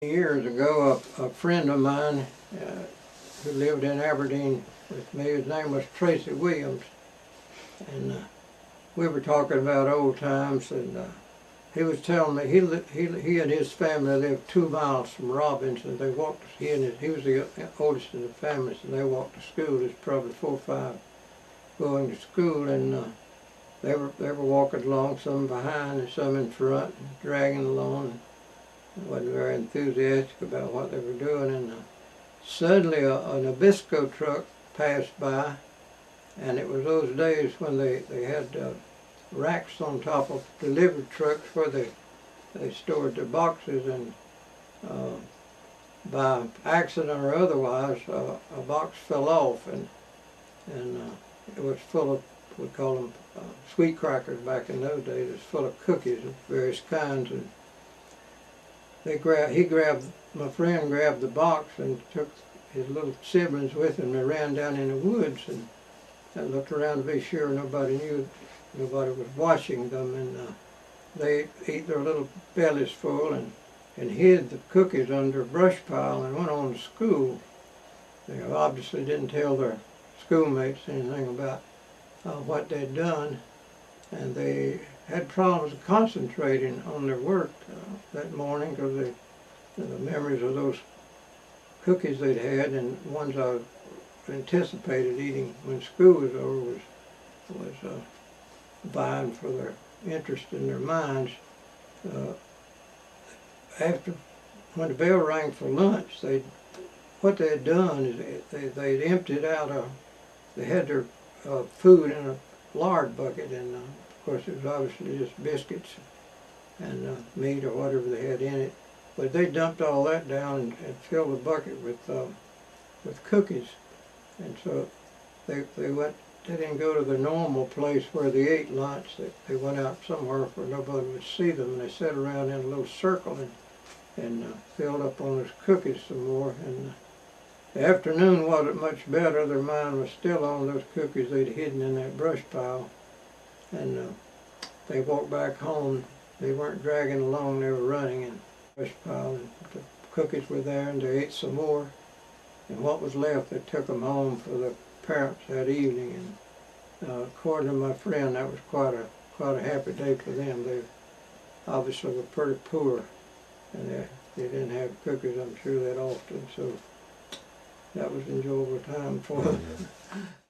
Years ago, a friend of mine who lived in Aberdeen with me, his name was Tracy Williams, and we were talking about old times, and he was telling me he and his family lived 2 miles from Robinson. They walked. He was the oldest in the family, so they walked to school. There's probably 4 or 5 going to school, and they were walking along, some behind and some in front, dragging along. Wasn't very enthusiastic about what they were doing, and suddenly a Nabisco truck passed by, and it was those days when they had racks on top of delivery trucks where they stored their boxes, and by accident or otherwise a box fell off, and it was full of, we call them sweet crackers back in those days. It was full of cookies of various kinds, and my friend grabbed the box and took his little siblings with him. They ran down in the woods, and I looked around to be sure nobody was watching them, and they ate their little bellies full and hid the cookies under a brush pile and went on to school. They obviously didn't tell their schoolmates anything about what they'd done, and they had problems concentrating on their work that morning because the memories of those cookies they'd had, and ones I anticipated eating when school was over, was vying for their interest in their minds. When the bell rang for lunch, what they had done is they'd emptied out they had their food in a lard bucket, and of course it was obviously just biscuits and meat or whatever they had in it. But they dumped all that down and filled the bucket with cookies. And so they didn't go to the normal place where they ate lunch. They went out somewhere where nobody would see them, and they sat around in a little circle and filled up on those cookies some more. And the afternoon wasn't much better. Their mind was still on those cookies they'd hidden in that brush pile. And they walked back home. They weren't dragging along, they were running in the brush pile. And the cookies were there, and they ate some more. And what was left, they took them home for the parents that evening. And according to my friend, that was quite a happy day for them. They obviously were pretty poor, and they didn't have cookies, I'm sure, that often. So that was an enjoyable time for them.